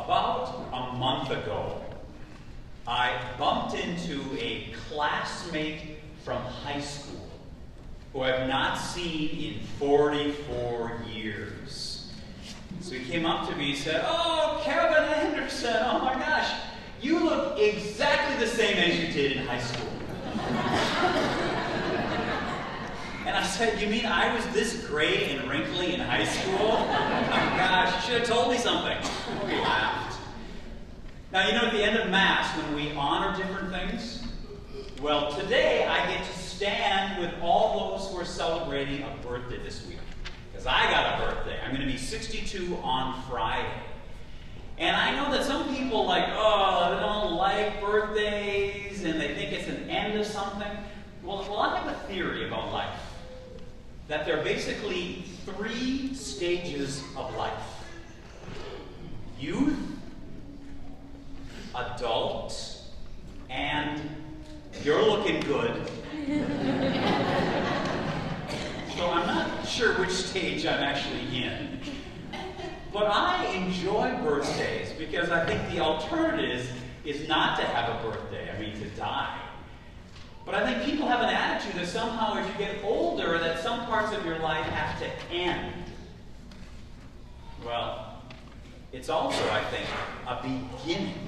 about a month ago, I bumped into a classmate from high school who I've not seen in 44 years. So he came up to me and said, "Oh, Kevin Anderson, oh my gosh, you look exactly the same as you did in high school." And I said, "You mean I was this gray and wrinkly in high school? Oh my gosh, you should have told me something." We laughed. Now, you know, at the end of Mass, when we honor different things, well, today I get to stand with all those who are celebrating a birthday this week. Because I got a birthday. I'm going to be 62 on Friday. And I know that some people they don't like birthdays and they think it's an end of something. Well, I have a theory about life. That there are basically 3 stages of life. Youth, adult, and you're looking good. So I'm not sure which stage I'm actually in. But I enjoy birthdays because I think the alternative is not to have a birthday, to die. But I think people have an attitude that somehow as you get older that some parts of your life have to end. Well, it's also, I think, a beginning.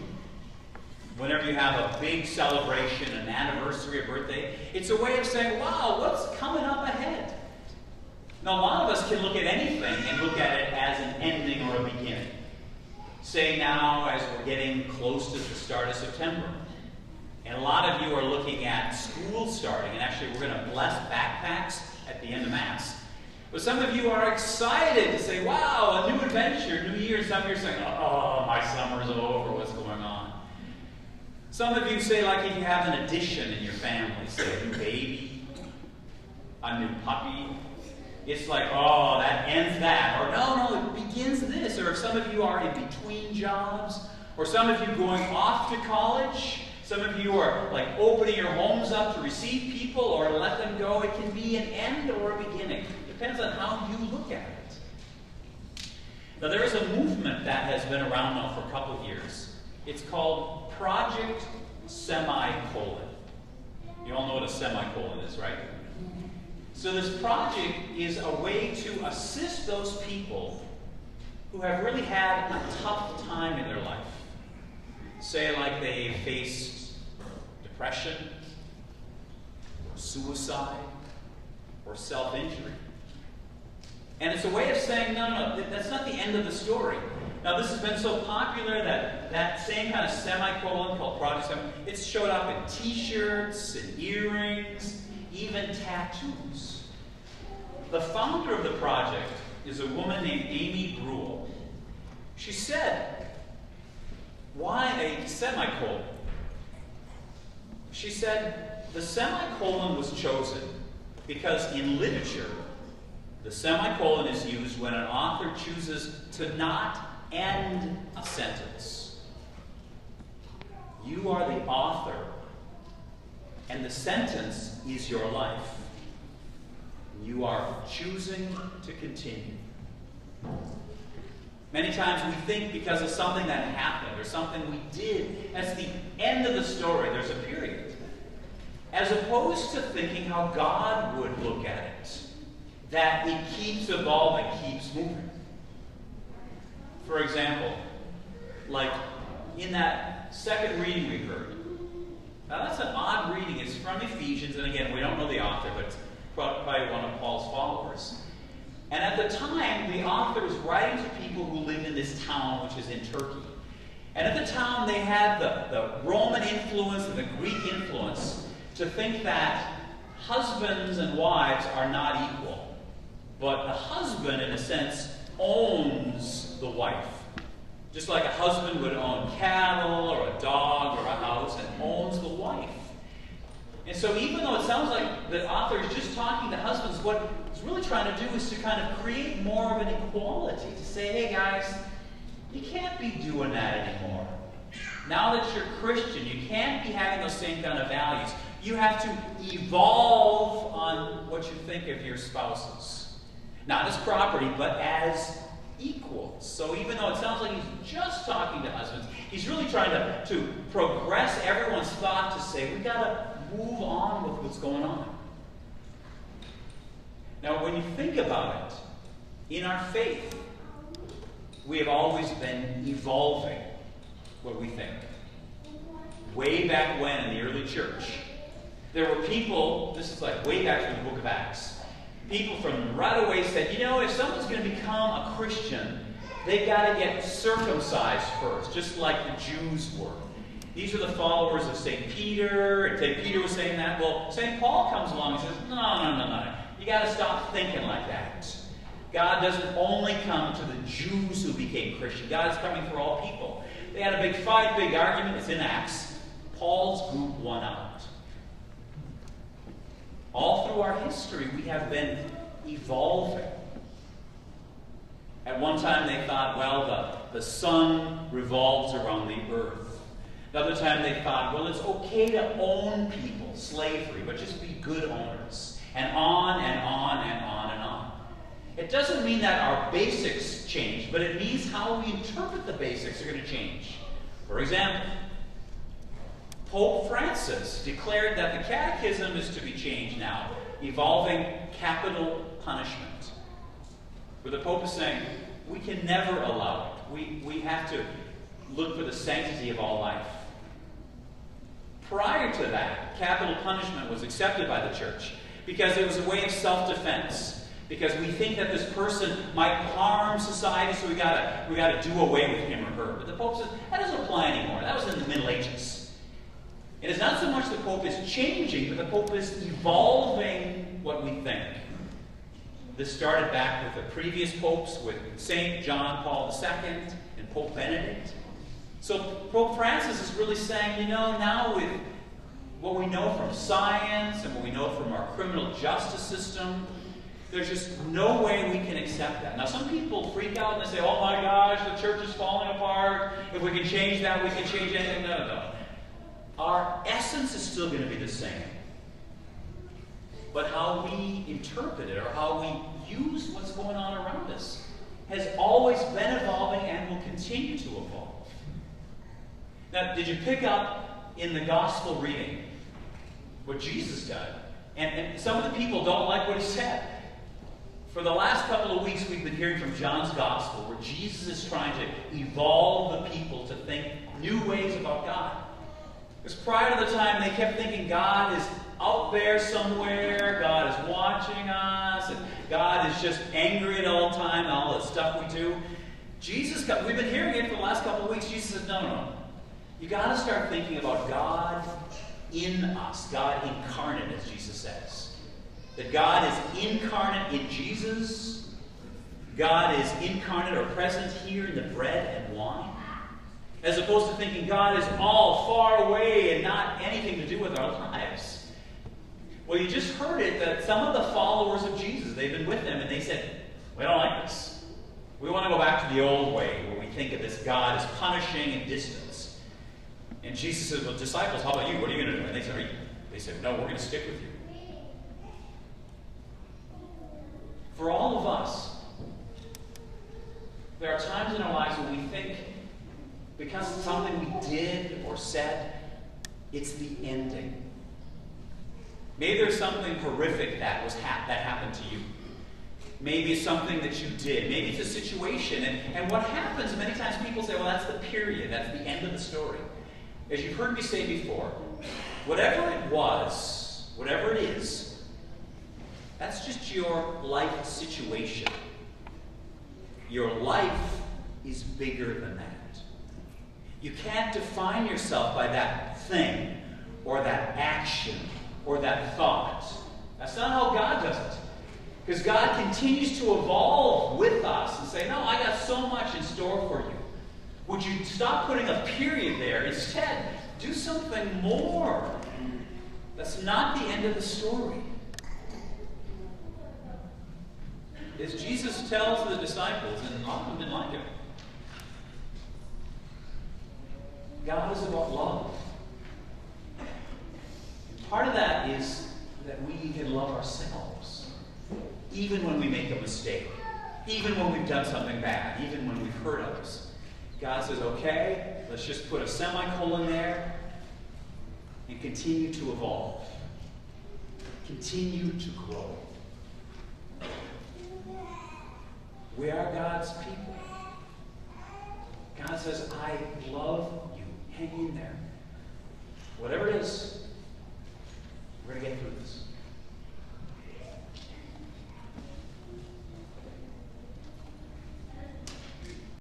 Whenever you have a big celebration, an anniversary, a birthday, it's a way of saying, wow, what's coming up ahead? Now, a lot of us can look at anything and look at it as an ending or a beginning. Say now, as we're getting close to the start of September, and a lot of you are looking at school starting, and actually we're going to bless backpacks at the end of Mass. But some of you are excited to say, wow, a new adventure, new year. Some of you are saying, oh, my summer's over, what's going on? Some of you say, like if you have an addition in your family, say a new baby, a new puppy, it's like, oh, that ends that. Or no, it begins this. Or if some of you are in between jobs, or some of you going off to college, some of you are like opening your homes up to receive people or to let them go. It can be an end or a beginning. Depends on how you look at it. Now, there is a movement that has been around now for a couple of years. It's called Project Semicolon. You all know what a semicolon is, right? So this project is a way to assist those people who have really had a tough time in their life. Say like they faced depression, or suicide, or self-injury. And it's a way of saying, no, that's not the end of the story. Now, this has been so popular that same kind of semicolon called Project Semicolon, it's showed up in t-shirts and earrings, even tattoos. The founder of the project is a woman named Amy Brule. She said, why a semicolon? She said, the semicolon was chosen because in literature, the semicolon is used when an author chooses to not end a sentence. You are the author, and the sentence is your life. You are choosing to continue. Many times we think because of something that happened or something we did, that's the end of the story. There's a period. As opposed to thinking how God would look at it. That it keeps evolving, keeps moving. For example, like in that second reading we heard. Now that's an odd reading. It's from Ephesians, and again, we don't know the author, but it's probably one of Paul's followers. And at the time, the author was writing to people who lived in this town, which is in Turkey. And at the time, they had the Roman influence and the Greek influence to think that husbands and wives are not equal. But the husband, in a sense, owns the wife. Just like a husband would own cattle or a dog or a house and owns the wife. And so even though it sounds like the author is just talking to husbands, what he's really trying to do is to kind of create more of an equality. To say, hey guys, you can't be doing that anymore. Now that you're Christian, you can't be having those same kind of values. You have to evolve on what you think of your spouses. Not as property, but as equals. So even though it sounds like he's just talking to husbands, he's really trying to progress everyone's thought to say, we've got to move on with what's going on. Now, when you think about it, in our faith, we have always been evolving what we think. Way back when in the early church, there were people, this is like way back from the book of Acts, people from right away said, if someone's going to become a Christian, they've got to get circumcised first, just like the Jews were. These are the followers of St. Peter, and St. Peter was saying that. Well, St. Paul comes along and says, no. You got to stop thinking like that. God doesn't only come to the Jews who became Christian. God is coming for all people. They had a big fight, big argument. It's in Acts. Paul's group won out. All through our history, we have been evolving. At one time, they thought, well, the sun revolves around the earth. Another time, they thought, well, it's okay to own people, slavery, but just be good owners. And on and on and on and on. It doesn't mean that our basics change, but it means how we interpret the basics are going to change. For example, Pope Francis declared that the catechism is to be changed now, involving capital punishment. Where the Pope is saying, we can never allow it. We have to look for the sanctity of all life. Prior to that, capital punishment was accepted by the church because it was a way of self-defense. Because we think that this person might harm society, so we gotta do away with him or her. But the Pope says, that doesn't apply anymore. That was in the Middle Ages. It is not so much the Pope is changing, but the Pope is evolving what we think. This started back with the previous popes, with St. John Paul II and Pope Benedict. So Pope Francis is really saying, now with what we know from science and what we know from our criminal justice system, there's just no way we can accept that. Now, some people freak out and they say, oh my gosh, the church is falling apart. If we can change that, we can change anything. No. Our essence is still going to be the same. But how we interpret it or how we use what's going on around us has always been evolving and will continue to evolve. Now, did you pick up in the gospel reading what Jesus did? And some of the people don't like what he said. For the last couple of weeks, we've been hearing from John's Gospel, where Jesus is trying to evolve the people to think new ways about God. Because prior to the time, they kept thinking God is out there somewhere, God is watching us, and God is just angry at all time, and all the stuff we do. We've been hearing it for the last couple of weeks. Jesus says, no. You got to start thinking about God in us, God incarnate, as Jesus says. That God is incarnate in Jesus. God is incarnate or present here in the bread and wine. As opposed to thinking God is all far away and not anything to do with our lives. Well, you just heard it that some of the followers of Jesus, they've been with him and they said, we don't like this. We want to go back to the old way where we think of this God as punishing and distance. And Jesus says, well, disciples, how about you? What are you going to do? And they said, no, we're going to stick with you. For all of us, there are times in our lives when we think, because of something we did or said, it's the ending. Maybe there's something horrific that happened to you. Maybe it's something that you did. Maybe it's a situation. And what happens, many times people say, well, that's the period. That's the end of the story. As you've heard me say before, whatever it was, whatever it is, that's just your life situation. Your life is bigger than that. You can't define yourself by that thing, or that action, or that thought. That's not how God does it. Because God continues to evolve with us and say, no, I got so much in store for you. Would you stop putting a period there? Instead, do something more. That's not the end of the story. As Jesus tells the disciples, and a lot of them didn't like it, God is about love. And part of that is that we can love ourselves, even when we make a mistake. Even when we've done something bad, even when we've hurt others. God says, okay, let's just put a semicolon there and continue to evolve. Continue to grow. We are God's people. God says, I love you. Hang in there. Whatever it is,